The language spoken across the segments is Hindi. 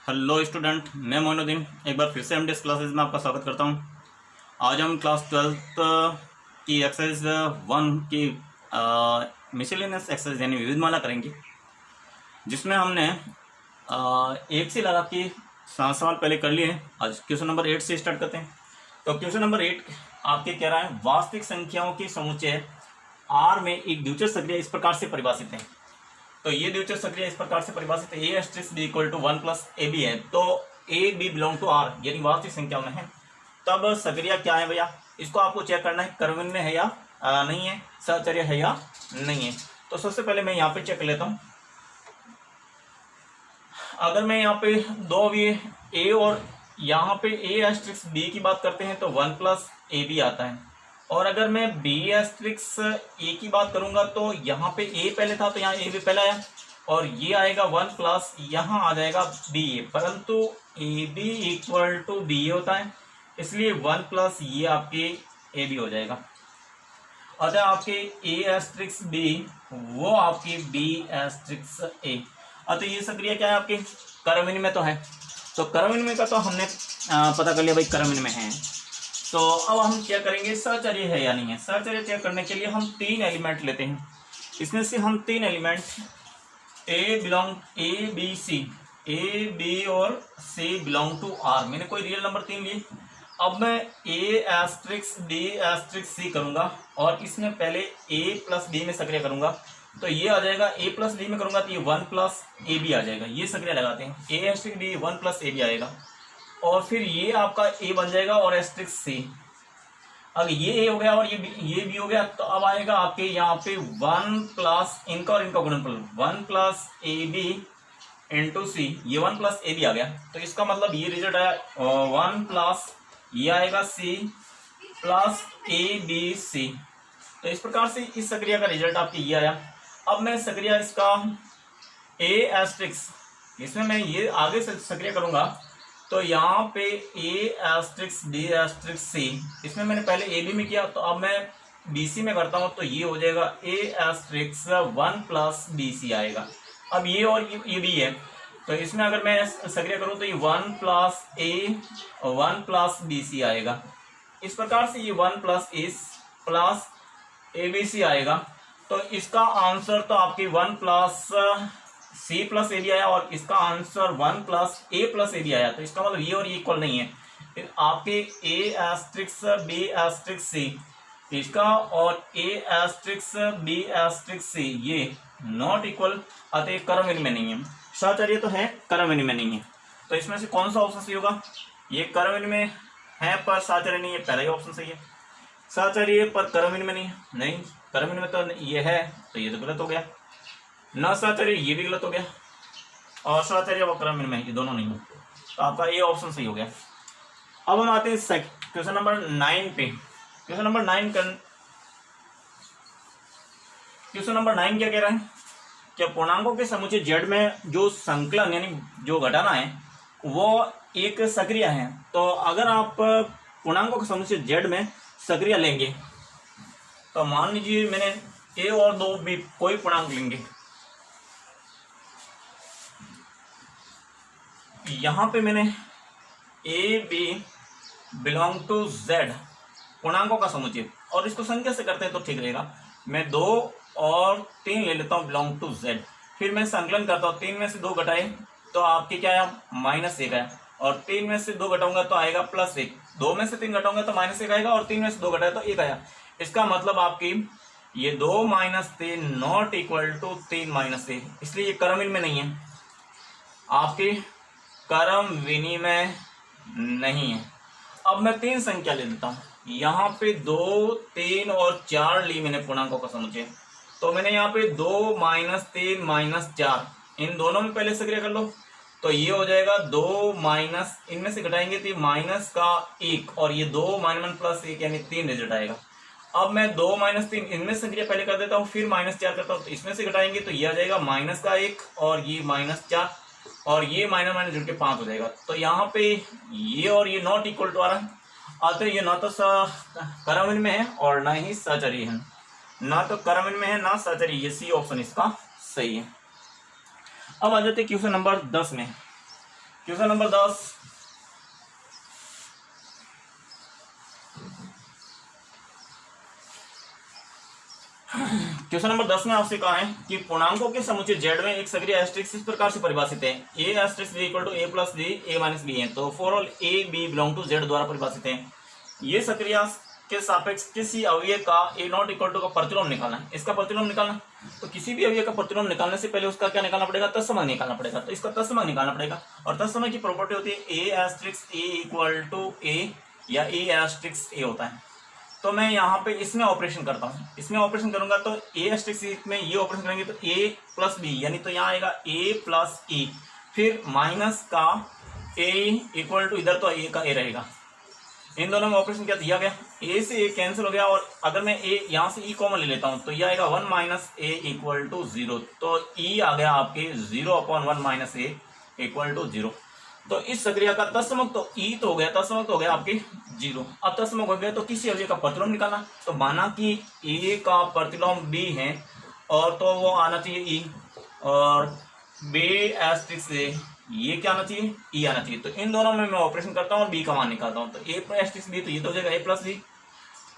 हेलो स्टूडेंट, मैं मोइनुद्दीन एक बार फिर से एमडीएस क्लासेस में आपका स्वागत करता हूं। आज हम क्लास 12th की एक्सरसाइज 1 की मिसलेनियस एक्सरसाइज यानी विविधमाला करेंगे, जिसमें हमने एक से लगा के 7 सवाल पहले कर लिए हैं। आज क्वेश्चन नंबर 8 से स्टार्ट करते हैं। तो क्वेश्चन नंबर 8 आपके कह रहा है, वास्तविक संख्याओं की समुच्चय आर में एक द्विचर संख्या इस प्रकार से परिभाषित है। तो ये द्विचर संख्या इस प्रकार से परिभाषित है, A asterisk B equal to 1 plus A B है। तो A B belong to R यानी वास्तविक संख्या में है। तब संक्रिया क्या है भैया, इसको आपको चेक करना है कर्मण्य में है या नहीं है, सहचर्य है या नहीं है। तो सबसे पहले मैं यहाँ पे चेक कर लेता हूँ। अगर मैं यहाँ पे दो भी ए और यहाँ पे ए एस्ट्रिक्स बी की बात करते हैं तो 1 प्लस ए बी आता है। और अगर मैं बी एस्ट्रिक्स ए की बात करूंगा तो यहाँ पे ए पहले था तो यहाँ ए भी पहले आया और ये आएगा 1 प्लस यहाँ आ जाएगा बी ए, परंतु A B equal to B A होता है, इसलिए 1 प्लस ये आपके ए बी हो जाएगा। अतः आपके ए एस्ट्रिक्स बी वो आपके बी एस्ट्रिक्स ए। अतः ये संक्रिया क्या है आपके कर्मण्य में तो है। तो कर्मण्य में का तो हमने पता कर लिया भाई, कर्मण्य में है। तो अब हम क्या करेंगे, सहचर्य है या नहीं है। सहचर्य चेक करने के लिए हम 3 एलिमेंट लेते हैं। इसमें से हम 3 element A B C, A B और सी बिलोंग टू आर। मैंने कोई रियल नंबर 3 लिए। अब मैं ए एस्ट्रिक्स बी एस्ट्रिक्स सी करूंगा और इसमें पहले ए प्लस बी में सक्रिय करूंगा तो ये आ जाएगा। ए प्लस बी में करूंगा तो ये 1 प्लस ए बी आ जाएगा। ये सक्रिय लगाते हैं, A asterisk B 1 plus A B आएगा और फिर ये आपका ए बन जाएगा और एस्ट्रिक्स सी। अब ये ए हो गया और ये बी हो गया, तो अब आएगा आपके यहाँ पे 1 प्लस इनका और इनका गुणनफल 1 प्लस ए बी इंटू सी। ये 1 प्लस ए बी आ गया, तो इसका मतलब ये रिजल्ट आया 1 प्लस ये आएगा सी प्लस ए बी सी। तो इस प्रकार से इस सक्रिया का रिजल्ट आपके ये आया। अब मैं सक्रिया इसका ए एस्ट्रिक्स, इसमें मैं ये आगे से सक्रिय करूंगा तो यहाँ पे ए एस्ट्रिक्स बी एस्ट्रिक्स सी, इसमें मैंने पहले ए बी में किया तो अब मैं बी सी में करता हूँ तो ये हो जाएगा ए एस्ट्रिक्स 1 प्लस बी सी आएगा। अब ये और ये बी है तो इसमें अगर मैं सक्रिय करूँ तो ये 1 प्लस ए 1 प्लस बी सी आएगा। इस प्रकार से ये 1 प्लस ए बी सी आएगा। तो इसका आंसर तो आपकी 1 plus C plus A B आया और इसका answer 1 plus A plus A B आया। तो इसका मतलब ये और ये इक्वल नहीं है। फिर आपके ए एस्ट्रिक्स बी एस्ट्रिक्स सी इसका और ए एस्ट्रिक्स बी एस्ट्रिक्स सी ये नॉट इक्वल, अतः कर्मण्य में नहीं है। सहचर्य तो है, कर्मण्य में नहीं है। तो इसमें से कौन सा ऑप्शन सही होगा, ये कर्मण्य में है पर सहचर्य नहीं है, पहला ही ऑप्शन सही है। सहचर्य पर कर्मण्य में नहीं, कर्मण्य में तो ये है तो ये तो गलत हो गया। न सहचर्य ये भी गलत हो गया और सहचर्य व कर्मण्य में ये दोनों नहीं है, तो आपका ये ऑप्शन सही हो गया। अब हम आते हैं क्वेश्चन नंबर 9 पे। क्वेश्चन नंबर 9 क्या कह रहा है, क्या पूर्णांकों के समुच्चय जेड में जो संकलन यानी जो घटाना है वो एक सक्रिय है। तो अगर आप पूर्णांकों के समुच्चय जेड में सक्रिय लेंगे तो मान लीजिए मैंने ए और 2 भी कोई पूर्णांक लेंगे, यहाँ पे मैंने A B belong to Z पूर्णांकों का समुच्चय और इसको संख्या से करते हैं तो ठीक रहेगा। मैं 2 और 3 ले लेता हूँ बिलोंग टू जेड, फिर मैं संकलन करता हूँ। 3 में से 2 घटाए तो आपके क्या आया, -1 आया और 3 में से 2 घटाऊंगा तो आएगा +1। 2 में से 3 घटाऊंगा तो -1 आएगा और 3 में से 2 घटाए तो 1 आया। इसका मतलब आपकी ये 2 - 3 नॉट इक्वल टू 3 - 1, इसलिए ये कर्मण्य में नहीं है, आपके कर्म विनिमय नहीं है। अब मैं 3 संख्या ले लेता हूँ, यहाँ पे 2 3 और 4 ली मैंने पूर्णांकों का समुच्चय। तो मैंने यहाँ पे 2 - 3 - 4 इन दोनों में पहले सक्रिय कर लो तो ये हो जाएगा 2 माइनस, इनमें से घटाएंगे तो माइनस का 1 और ये 2 - 1 + 1 यानी 3 रिजल्ट आएगा। अब मैं 2 - 3 इनमें से सक्रिय पहले कर देता हूँ, फिर -4 करता हूँ तो इसमें से घटाएंगे तो ये आ जाएगा -1 और ये -4 और ये माइनस जुड़ के 5 हो जाएगा। तो यहाँ पे ये और ये नॉट इक्वल टू आ रहा है, अतः ये ना तो कर्मण्य में है और ना ही सहचर्य है, ना तो कर्मण्य में है ना सहचर्य। ये सी ऑप्शन इसका सही है। अब आ जाते क्वेश्चन नंबर 10 में। Question number 10। क्वेश्चन नंबर 10 में आपसे कहा है कि पूर्णांकों के समुच्चय जेड में एक सक्रिय एस्ट्रिक्स इस प्रकार से परिभाषित है, A asterisk B equal to A plus B A minus B है। तो for all A B belong to Z द्वारा परिभाषित है। ये सक्रिय के सापेक्ष किसी अवयव का ए नॉट इक्वल टू का प्रतिलोम निकालना है। इसका प्रतिलोम निकालना, तो किसी भी अवयव का प्रतिलोम निकालने से पहले उसका क्या निकालना पड़ेगा, तत्समक निकालना पड़ेगा। तो इसका तत्समक निकालना पड़ेगा, और तत्समक की प्रॉपर्टी होती है A asterisk A equal to ए या ए एस्ट्रिक्स ए होता है। तो मैं यहाँ पे इसमें ऑपरेशन करता हूँ, इसमें ऑपरेशन करूंगा तो ए एस्ट्रिक्स में ये ऑपरेशन करेंगे तो ए प्लस बी, यानी तो यहाँ आएगा ए प्लस ई, फिर माइनस का ए इक्वल टू, इधर तो ए का ए रहेगा। इन दोनों में ऑपरेशन क्या दिया गया, ए से ए कैंसिल हो गया, और अगर मैं ए यहाँ से ई कॉमन ले लेता हूँ तो ये आएगा 1 माइनस ए इक्वल टू 0। तो ई आ गया आपके 0/1 माइनस ए इक्वल टू 0। तो इस सक्रिया का तत्समक तो ई तो हो गया, तत्समक तो हो गया आपके 0। अब तत्समक हो गया तो किसी अवयव का प्रतिलोम निकालना, तो माना कि ए का प्रतिलोम बी है और तो वो आना चाहिए ई, और बी एस्ट्रिक्स ए ये क्या आना चाहिए, ई आना चाहिए। तो इन दोनों में मैं ऑपरेशन करता हूँ और बी का मान निकालता हूँ। तो ए एस्ट्रिक्स बी तो ये तो हो जाएगा ए प्लस बी,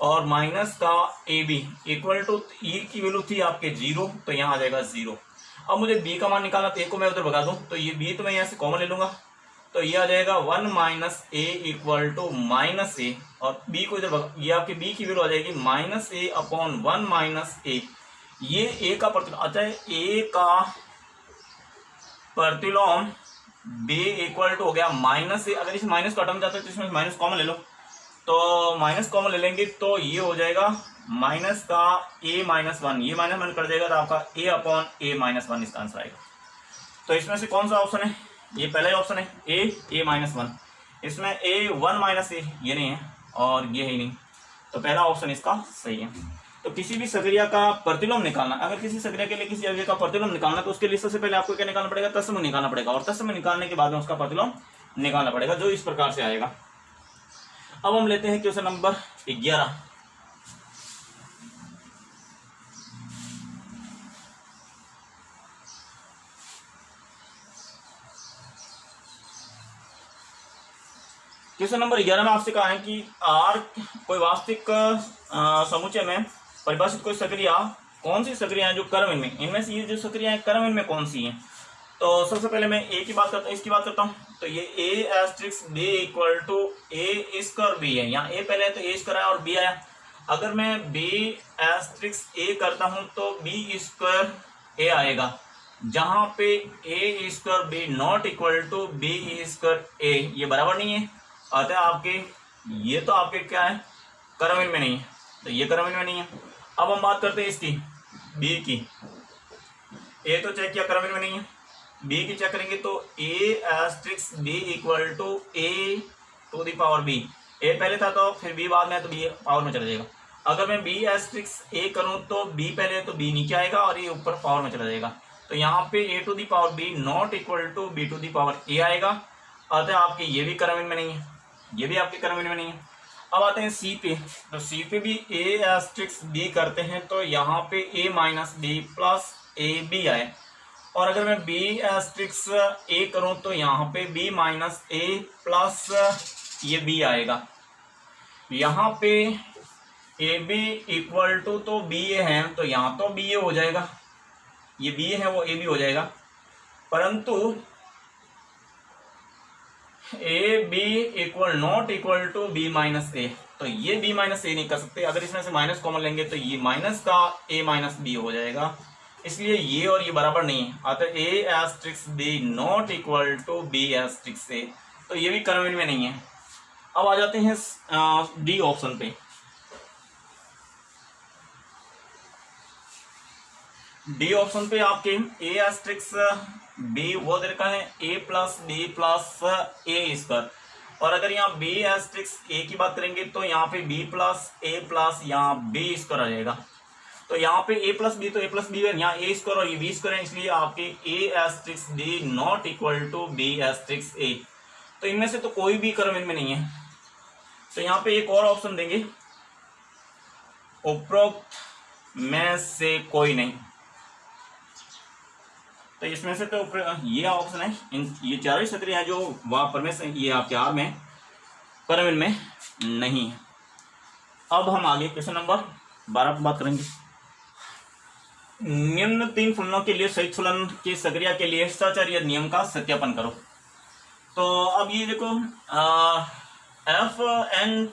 और माइनस का ए बी इक्वल टू ई की वैल्यू थी आपके 0, तो यहाँ आ जाएगा 0। अब मुझे बी का मान निकालना, तो ए को मैं उधर भगा दूँ, तो ये बी तो मैं यहाँ से कॉमन ले लूंगा, तो ये आ जाएगा 1 minus A equal to minus A, और बी को इधर, ये आपके बी की वैल्यू आ जाएगी माइनस ए अपॉन 1 माइनस ए। ये ए का प्रतिलोम, अच्छा ए का प्रतिलोम बी इक्वल टू हो गया माइनस ए। अगर इस माइनस को हटाना चाहते हो तो इसमें माइनस कॉमन ले लो, तो माइनस कॉमन ले लेंगे तो ये हो जाएगा माइनस का ए माइनस 1, ये माइनस वन कर देगा तो आपका ए अपॉन ए माइनस 1 इसका आंसर आएगा। तो इसमें से कौन सा ऑप्शन है, ये पहला ही ऑप्शन है ए माइनस 1। इसमें ए 1 माइनस ए ये नहीं है और ये है ही नहीं, तो पहला ऑप्शन इसका सही है। तो किसी भी सक्रिया का प्रतिलोम निकालना, अगर किसी सक्रिया के लिए किसी अवयव का प्रतिलोम निकालना तो उसके लिए सबसे पहले आपको क्या निकालना पड़ेगा, तत्समक निकालना पड़ेगा, और तत्समक निकालने के बाद में उसका प्रतिलोम निकालना पड़ेगा, जो इस प्रकार से आएगा। अब हम लेते हैं क्वेश्चन नंबर 11। क्वेश्चन नंबर 11 में आपसे कहा है कि आर कोई वास्तविक समुच्चय में परिभाषित कोई सक्रिया, कौन सी सक्रिया है जो क्रमहीन में, इनमें से ये जो सक्रिया है क्रमहीन में कौन सी है। तो सबसे पहले मैं ए की बात करता हूँ, इसकी बात करता हूँ। तो ये A asterisk B equal to A square B है, यहाँ ए पहले है तो ए स्क्वायर आया और बी आया। अगर मैं बी एस्ट्रिक्स ए करता हूँ तो बी स्क्वायर ए आएगा, जहाँ पे A square B not equal to B square A, ये बराबर नहीं है, अतः आपके ये तो आपके क्या है, क्रमहीन में नहीं है, तो ये क्रमहीन में नहीं है। अब हम बात करते हैं इसकी बी की, ए तो चेक किया क्रमहीन में नहीं है, बी की चेक करेंगे तो A asterisk B equal to A to the power B, A पहले था तो फिर बी बाद में, तो बी पावर में चला जाएगा। अगर मैं बी एस्ट्रिक्स ए करूं तो बी पहले तो बी नीचे आएगा और ये ऊपर पावर में चला जाएगा, तो यहाँ पे A to the power B not equal to B to the power A आएगा, अतः आपके ये भी क्रमहीन में नहीं है, ये भी आपके क्रमहीन में नहीं है। अब आते हैं सी पे, तो सी पे भी ए एस्ट्रिक्स बी करते हैं तो यहाँ पे A minus B plus A B आए, और अगर मैं बी एस्ट्रिक्स ए करूँ तो यहाँ पे बी माइनस ए प्लस ये बी आएगा। यहाँ पे ए बी इक्वल टू तो बी ए है, तो यहाँ तो बी ए हो जाएगा, ये बी ए है वो ए बी हो जाएगा, परंतु A B equal not equal to B minus A, तो ये बी माइनस ए नहीं कर सकते। अगर इसमें से माइनस कॉमन लेंगे तो ये माइनस का ए माइनस बी हो जाएगा, इसलिए ये और ये बराबर नहीं है, अतः A asterisk B not equal to B asterisk A, तो ये भी क्रमहीन में नहीं है। अब आ जाते हैं डी ऑप्शन पे। डी ऑप्शन पे आपके ए एस्ट्रिक्स बी वो दे रखा है ए प्लस बी प्लस ए स्क्वायर, और अगर यहाँ बी एस्ट्रिक्स ए की बात करेंगे तो यहाँ पे बी प्लस ए प्लस यहाँ बी स्क्वायर आ जाएगा। तो यहाँ पे ए प्लस बी तो ए प्लस बी है, यहाँ ए स्क्वायर और ये बी स्क्वायर है, इसलिए आपके A asterisk B not equal to B asterisk A, तो इनमें से तो कोई भी क्रमहीन में नहीं है। तो यहाँ पे एक और ऑप्शन देंगे, उपरोक्त में से कोई नहीं, तो इसमें से तो ये ऑप्शन है, ये चारों ही क्षेत्र हैं जो वहाँ पर में से ये आपके आर में पिरामिड में नहीं है। अब हम आगे क्वेश्चन नंबर 12 पर बात करेंगे। निम्न 3 फलनों के लिए संयुक्त फलन की सक्रिया के लिए सचार्य नियम का सत्यापन करो। तो अब ये देखो एफ एन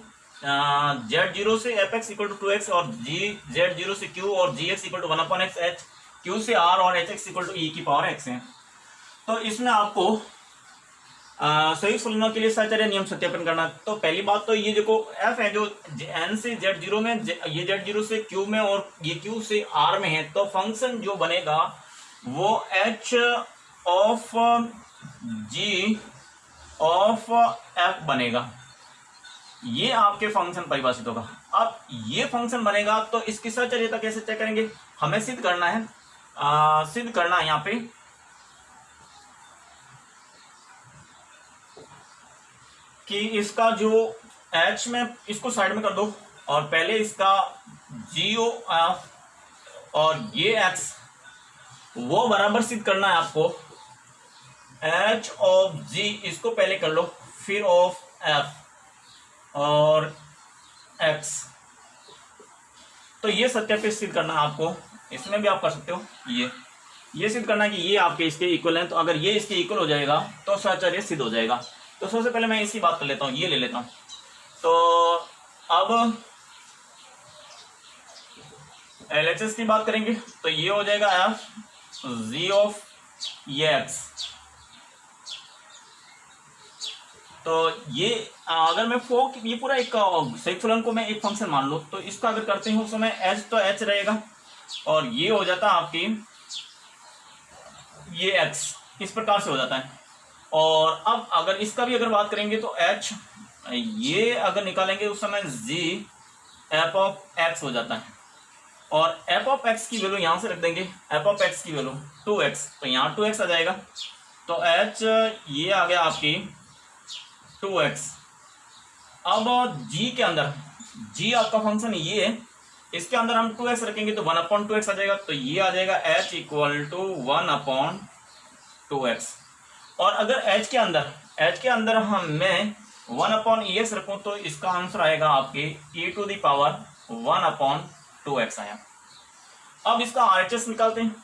Z0 से F X equal to 2x और जी Z0 से Q और G X equal to 1/x, H Q से R और H X equal to e की पावर x है। तो इसमें आपको संयुक्त फलनों के लिए सचार्य नियम सत्यापन करना। तो पहली बात तो ये देखो f है जो n से Z0 में, ये Z0 से Q में और ये Q से R में है, तो फंक्शन जो बनेगा वो h of g of f बनेगा। ये आपके फंक्शन परिभाषित होगा। अब ये फंक्शन बनेगा तो इसकी सचार्यता कैसे चेक करेंगे, हमें सिद्ध करना है, सिद्ध करना है यहाँ पे कि इसका जो h में, इसको साइड में कर दो और पहले इसका g और ये x वो बराबर सिद्ध करना है आपको। h ऑफ g इसको पहले कर लो, फिर ऑफ f और x। तो ये सत्यापित सिद्ध करना है आपको, इसमें भी आप कर सकते हो। ये सिद्ध करना है कि ये आपके इसके इक्वल हैं, तो अगर ये इसके इक्वल हो जाएगा तो सचार्य सिद्ध हो जाएगा। तो सबसे पहले मैं इसकी बात कर लेता हूँ, ये ले लेता हूँ। तो अब LHS की बात करेंगे तो ये हो जाएगा एफ जी ऑफ ये एक्स। तो ये अगर मैं ये पूरा एक संयुक्त फलन को मैं एक फंक्शन मान लो, तो इसका अगर करते हैं उस समय h तो h रहेगा और ये हो जाता है आपकी ये x, इस प्रकार से हो जाता है। और अब अगर इसका भी अगर बात करेंगे तो h ये अगर निकालेंगे उस समय g f ऑफ x हो जाता है और f ऑफ x की वैल्यू यहां से रख देंगे, f ऑफ x की वैल्यू 2x, तो यहाँ 2x आ जाएगा। तो h ये आ गया आपकी 2x। अब g के अंदर, g आपका फंक्शन ये है, इसके अंदर हम 2x रखेंगे तो 1/2x आ जाएगा। तो ये आ जाएगा h इक्वल टू 1/2x। और अगर h के अंदर हम मैं 1/ex रखूं तो इसका आंसर आएगा आपके e to the power 1/2x आया। अब इसका RHS निकालते हैं।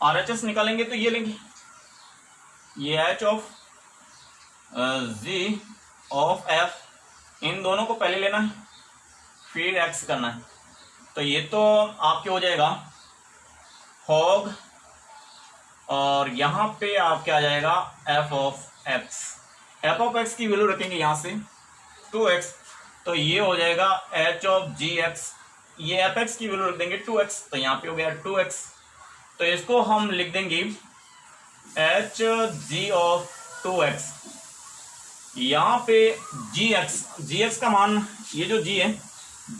RHS निकालेंगे तो ये लेंगे, ये h of g of f, इन दोनों को पहले लेना है फिर x करना है। तो ये तो आपके हो जाएगा होग और यहाँ पे आपके आ जाएगा f of x। f of x की वैल्यू रखेंगे यहाँ से 2x, तो ये हो जाएगा h ऑफ gx। ये एफ एक्स की वैल्यू रख देंगे 2x, तो यहाँ पे हो गया 2x। तो इसको हम लिख देंगे h g ऑफ 2x। यहाँ पे gx का मान, ये जो g है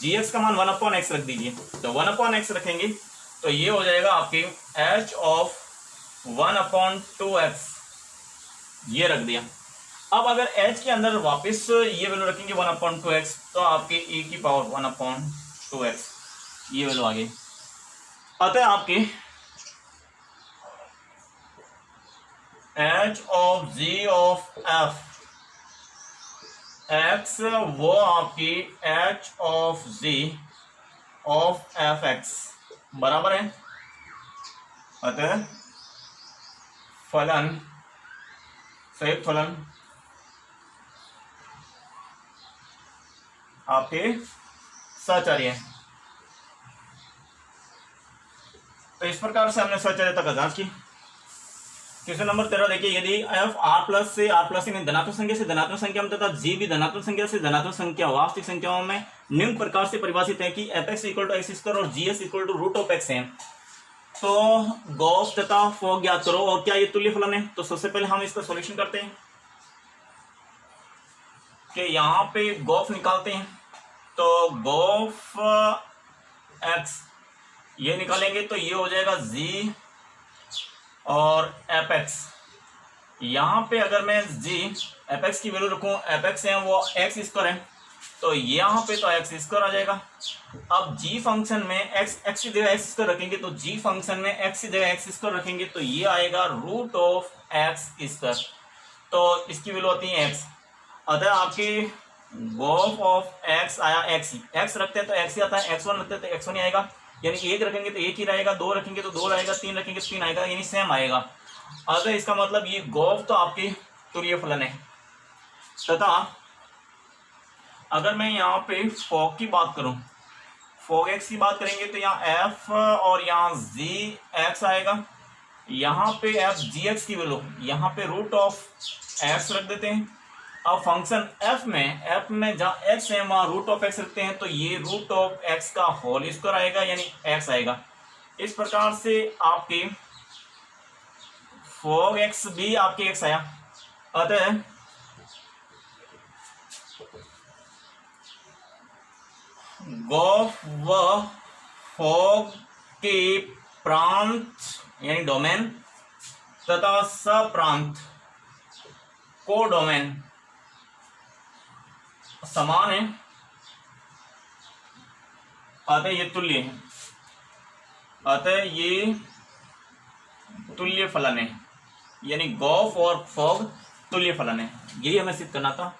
gx का मान 1/x रख दीजिए। तो 1/x रखेंगे तो ये हो जाएगा आपके h ऑफ 1/2x, ये रख दिया। अब अगर h के अंदर वापस ये वैल्यू रखेंगे 1/2x तो आपके e की पावर 1/2x ये वैल्यू आ गई। अतः आपके h of g of f x वो आपकी h of g of F x बराबर है। अतः फलन, संयुक्त फलन आपके सचार्य है। तो इस प्रकार से हमने सचार्यता का जांच की। क्वेश्चन नंबर 13 देखिए, यदि एफ आर प्लस से आर प्लस यानी धनात्मक संख्या से धनात्मक संख्या में तथा जी भी धनात्मक संख्या से धनात्मक संख्या वास्तविक संख्याओं में निम्न प्रकार से परिभाषित है कि F X equal to X square और G S equal to root of X है, तो गॉस तथा फॉग ज्ञात करो। और क्या ये तुल्य फलन है? तो सबसे पहले हम इसका सॉल्यूशन करते हैं कि यहाँ पे गॉफ निकालते हैं। तो गॉफ एक्स ये निकालेंगे तो ये हो जाएगा जी और एफ एक्स। यहाँ पे अगर मैं जी एफ एक्स की वैल्यू रखूँ, एफ एक्स है वो एक्स स्क्वायर है, तो यहाँ पे तो एक्स स्क्वायर आ जाएगा। अब जी फंक्शन में एक्स की जगह एक्स स्क्वायर रखेंगे तो जी फंक्शन में एक्स की जगह एक्स स्क्वायर रखेंगे तो ये आएगा रूट ऑफ एक्स स्क्वायर। तो इसकी वैल्यू आती है एक्स। अतः आपकी गोफ ऑफ एक्स आया एक्स ही, एक्स रखते हैं तो एक्स ही आता है, x1 रखते हैं तो x1 ही आएगा, यानी एक रखेंगे तो एक ही रहेगा, दो रखेंगे तो दो रहेगा, तीन रखेंगे तो तीन आएगा, यानी सेम आएगा। अतः इसका मतलब ये गोफ तो आपकी तुल्य फलन है। तथा अगर मैं यहाँ पे फॉग की बात करूं, फॉग एक्स की बात करेंगे तो यहाँ एफ और यहाँ जी एक्स आएगा। यहाँ पे एफ जी एक्स की वैल्यू यहाँ पे रूट ऑफ एक्स रख देते हैं। अब फंक्शन एफ में जहाँ एक्स है वहाँ रूट ऑफ एक्स रखते हैं तो ये रूट ऑफ एक्स का होल स्क्वायर आएगा, यानी एक्स आएगा। इस प्रकार से आपके फॉग एक्स भी आपके एक्स आया। अतः गोफ व फॉग के प्रांत यानी डोमेन तथा सप्रांत को डोमेन समान है, अतः ये तुल्य है, अतः ये तुल्य फलन है, यानी गोफ और फॉग तुल्य फलन है। यही हमें सिद्ध करना था।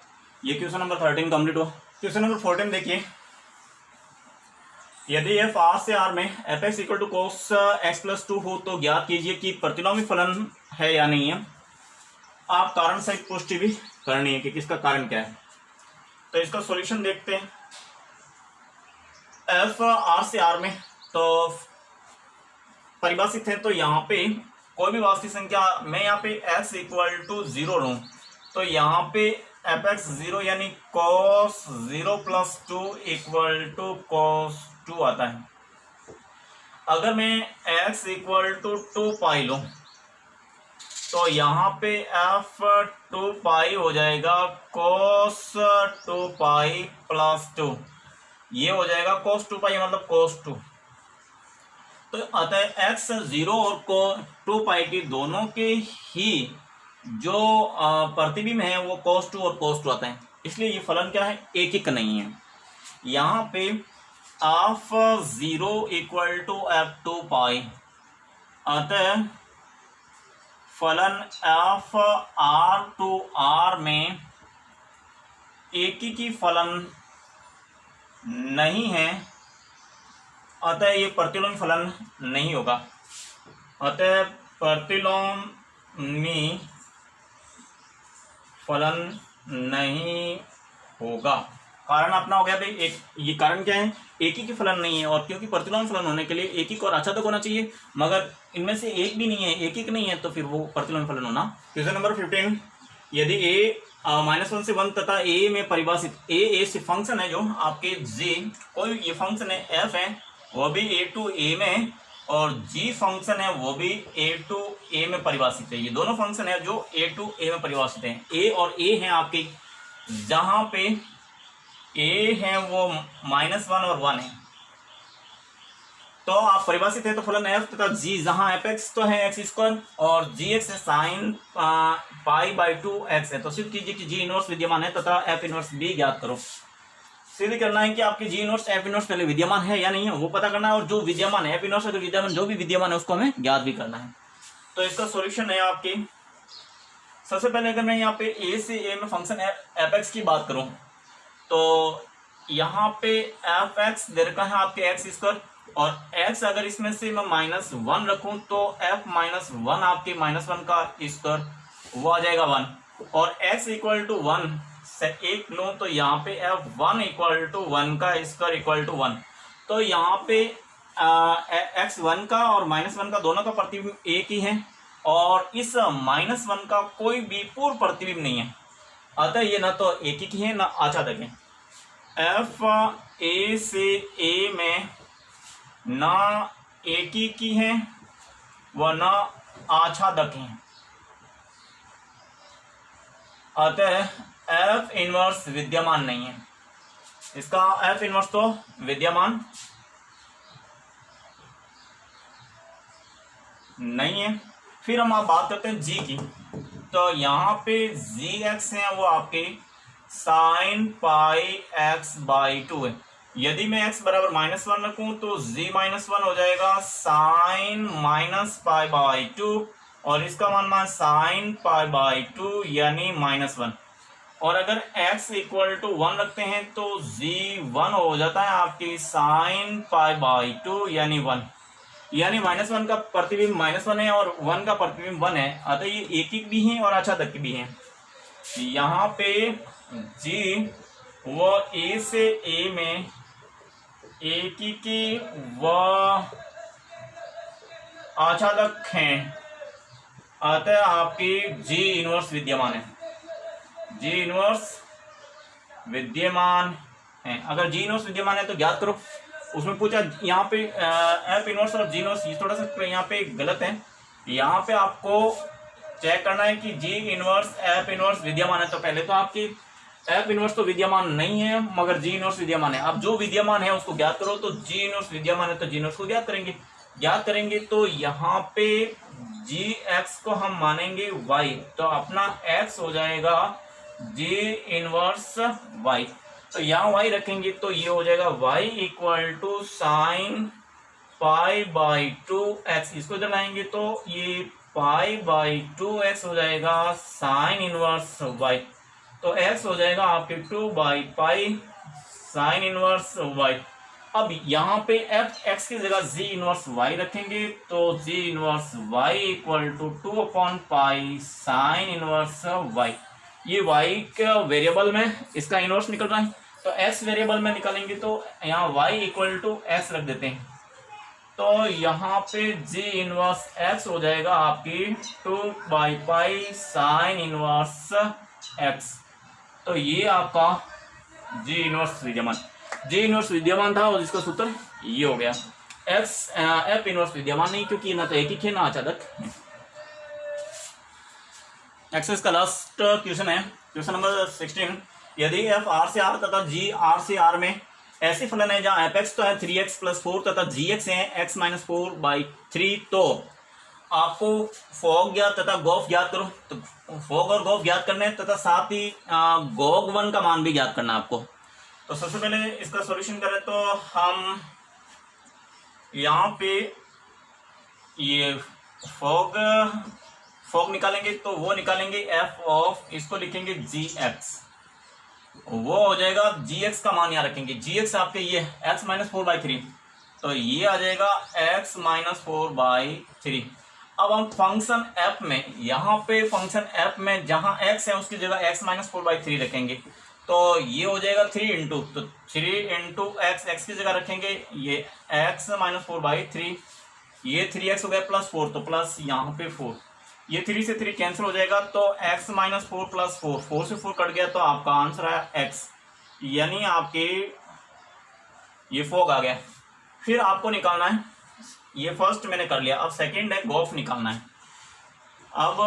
ये क्वेश्चन नंबर 13 कंप्लीट हुआ। क्वेश्चन नंबर 14 देखिए, यदि f R से R में fx equal to cos x plus 2 हो तो ज्ञात कीजिए कि प्रतिलोमी फलन है या नहीं है। आप कारण सहित पुष्टि भी करनी है कि किसका कारण क्या है। तो इसका सॉल्यूशन देखते हैं। f R से R में तो परिभाषित है, तो यहाँ पे कोई भी वास्तविक संख्या मैं यहाँ पे x इक्वल टू 0 लूँ तो यहाँ पे fx 0 यानी cos 0 plus 2 equal to cos 2 आता है। अगर मैं x इक्वल टू 2 पाई लूँ तो यहाँ पे f 2 पाई हो जाएगा cos 2 पाई प्लस 2, ये हो जाएगा cos 2 पाई मतलब cos 2। तो अतः x 0 और 2 पाई की दोनों के ही जो प्रतिबिंब है वो cos 2 और cos 2 आता है, इसलिए ये फलन क्या है, एकिक नहीं है। यहाँ पे f 0 इक्वल टू f 2 पाई, अतः फलन f R टू R में एकीकी फलन नहीं है, अतः ये प्रतिलोमी फलन नहीं होगा। अतः प्रतिलोमी फलन नहीं होगा। कारण अपना हो गया भाई एक, ये कारण क्या है, एक ही की फलन नहीं है, और क्योंकि प्रतिलोमी फलन होने के लिए एक ही और आच्छादक होना चाहिए, मगर इनमें से एक भी नहीं है, एक ही नहीं है, तो फिर वो प्रतिलोमी फलन होना। क्वेश्चन नंबर 15, यदि a -1 से 1 तथा a में परिभाषित a से फंक्शन है जो आपके g, कोई ये फंक्शन है f है वो भी a टू a में, और g फंक्शन है वो भी a टू a में परिभाषित है। ये दोनों फंक्शन है जो a टू a में परिभाषित हैं। a और a हैं आपके, जहाँ पे a है वो -1 और 1 है, तो आप परिभाषित है तो फलन f तथा g, जहाँ fx तो है x स्क्वायर और gx है साइन π/2x है, तो सिद्ध कीजिए कि g इनवर्स विद्यमान है तथा f इनवर्स भी ज्ञात करो। सिद्ध करना है कि आपकी g इनवर्स f इनवर्स पहले विद्यमान है या नहीं है वो पता करना है, और जो विद्यमान है f इनवर्स अगर विद्यमान जो भी विद्यमान है उसको हमें ज्ञात भी करना है। तो इसका सॉल्यूशन है आपकी, सबसे पहले अगर मैं यहाँ पे a से a में फंक्शन fx की बात करूँ तो यहाँ पे fx दे रखा है आपके x स्क्वायर, और x अगर इसमें से मैं -1 रखूं तो f -1 आपके -1 का स्क्वायर वो आ जाएगा 1, और x इक्वल टू 1 से 1 लूँ तो यहाँ पे f1 इक्वल टू 1 का स्क्वायर इक्वल टू 1। तो यहाँ पे x1 का और -1 का दोनों का प्रतिबिंब एक ही है, और इस -1 का कोई भी पूर्व प्रतिबिंब नहीं है, अतः ये ना तो एक ही है ना आच्छादक है। f a से a में ना एक ही है व ना आच्छादक है, अतः f इनवर्स विद्यमान नहीं है। इसका f इनवर्स तो विद्यमान नहीं है। फिर हम आप बात करते हैं g की, तो यहाँ पे gx है वो आपके साइन पाई एक्स बाई 2 है। यदि मैं x बराबर -1 रखूं तो z -1 हो जाएगा साइन माइनस पाई बाई 2, और इसका मान साइन पाई बाई 2 यानी -1। और अगर x इक्वल टू 1 रखते हैं तो z 1 हो जाता है आपकी साइन पाई बाई 2 यानी 1, यानी -1 का प्रतिबिंब -1 है और 1 का प्रतिबिंब 1 है, अतः ये एकिक भी हैं और आच्छादक भी हैं। यहाँ पे g वो a से a में एकिकी व आच्छादक हैं, अतः आपकी g इनवर्स विद्यमान है, g इनवर्स विद्यमान है। अगर g इनवर्स विद्यमान है तो ज्ञात करो। उसमें पूछा यहाँ पे f इनवर्स और g इनवर्स, ये थोड़ा सा यहाँ पे गलत है। यहाँ पे आपको चेक करना है कि g इनवर्स f इनवर्स विद्यमान है, तो पहले तो आपकी f इनवर्स तो विद्यमान नहीं है मगर g इनवर्स विद्यमान है। अब जो विद्यमान है उसको ज्ञात करो, तो g इनवर्स विद्यमान है तो g इनवर्स को ज्ञात करेंगे तो यहाँ पे gx को हम मानेंगे y, तो अपना x हो जाएगा g इनवर्स y। तो यहाँ y रखेंगे तो ये हो जाएगा y equal to sine pi by 2x, इसको इधर लाएंगे तो ये पाई बाई 2x हो जाएगा साइन इनवर्स y, तो x हो जाएगा आपके 2 by pi sine inverse y। अब यहाँ पे x की जगह z इनवर्स y रखेंगे तो z inverse y equal to 2 upon pi sine inverse y। ये y का वेरिएबल में इसका इनवर्स निकल रहा है, तो x वेरिएबल में निकालेंगे तो यहाँ y इक्वल टू x रख देते हैं, तो यहाँ पे g इनवर्स x हो जाएगा आपकी 2 by pi sine inverse x। तो ये आपका g इनवर्स विद्यमान था और इसका सूत्र ये हो गया। f इनवर्स विद्यमान नहीं, क्योंकि ना तो एकिक है ना आच्छादक। एक्सरसाइज का लास्ट क्वेश्चन है, क्वेश्चन नंबर 16। यदि f r से r तथा g r से r में ऐसे फलन है जहाँ f(x) तो है 3x + 4 तथा gx है x - 4/3, तो आपको फॉग ज्ञात तथा गॉफ ज्ञात करो। तो फॉग और गॉफ ज्ञात करने तथा साथ ही गॉग 1 का मान भी ज्ञात करना आपको। तो सबसे पहले इसका सॉल्यूशन करें तो हम यहाँ पे ये फॉग निकालेंगे, तो वो निकालेंगे f ऑफ, इसको लिखेंगे gx, वो हो जाएगा gx का मान यहाँ रखेंगे, gx आपके ये x - 4/3, तो ये आ जाएगा x - 4/3। अब हम फंक्शन f में, यहाँ पे फंक्शन f में जहाँ x है उसकी जगह x - 4/3 रखेंगे, तो ये हो जाएगा 3 इंटू, तो 3 इंटू x की जगह रखेंगे ये x - 4/3, ये 3x हो गया प्लस 4, तो प्लस यहाँ पे 4, ये 3 से 3 कैंसिल हो जाएगा, तो x - 4 + 4, 4 से 4 कट गया, तो आपका आंसर आया x, यानी आपके ये फॉग आ गया। फिर आपको निकालना है, ये फर्स्ट मैंने कर लिया, अब सेकंड है गॉफ निकालना है। अब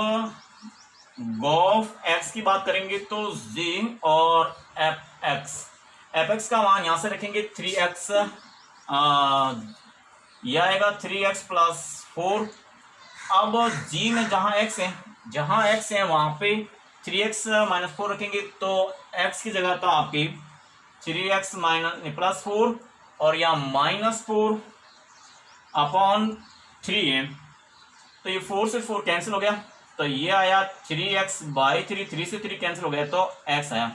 गॉफ x की बात करेंगे तो z और fx का मान यहाँ से रखेंगे 3x, यह आएगा 3x + 4। अब g में जहाँ x है वहाँ पे 3x - 4 रखेंगे, तो x की जगह तो आपकी 3x + 4 और यहाँ -4 अपॉन 3 है, तो ये 4 से 4 कैंसिल हो गया, तो ये आया 3x/3, 3 से 3 कैंसिल हो गया तो x आया।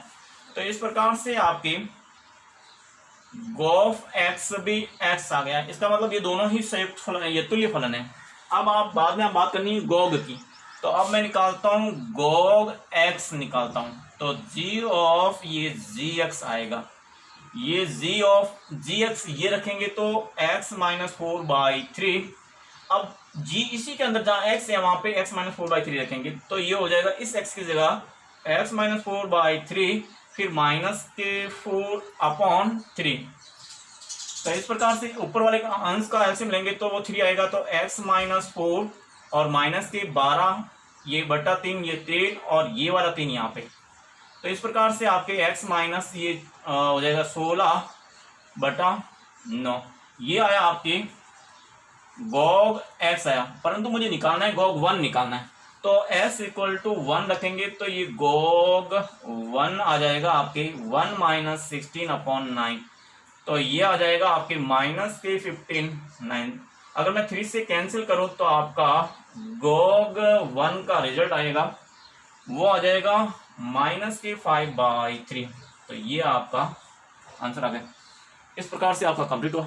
तो इस प्रकार से आपकी गॉफ x भी x आ गया। इसका मतलब ये दोनों ही संयुक्त फलन है, ये तुल्य फलन है। अब आप बाद में बात करनी है गोग की, तो अब मैं निकालता हूँ गोग x निकालता हूँ, तो g ऑफ ये gx आएगा, ये g ऑफ gx ये रखेंगे तो x - 4/3। अब g इसी के अंदर जहाँ x है वहाँ पे x - 4/3 रखेंगे, तो ये हो जाएगा इस x की जगह x - 4/3 फिर -4/3। तो इस प्रकार से ऊपर वाले अंश का एलसीएम लेंगे तो वो 3 आएगा, तो x - 4 और -12 ये बटा 3 ये 3 और ये वाला 3 यहाँ पे, तो इस प्रकार से आपके x माइनस ये हो जाएगा 16/9, ये आया आपके गॉग x आया। परंतु मुझे निकालना है गॉग 1 निकालना है, तो s इक्वल टू 1 रखेंगे तो ये गोग 1 आ जाएगा आपके 1 माइनस 16/9, तो ये आ जाएगा आपके माइनस के 15/9। अगर मैं 3 से कैंसिल करूं तो आपका गोग 1 का रिजल्ट आएगा, वो आ जाएगा माइनस के 5/3। तो ये आपका आंसर आ गया। इस प्रकार से आपका कंप्लीट हुआ।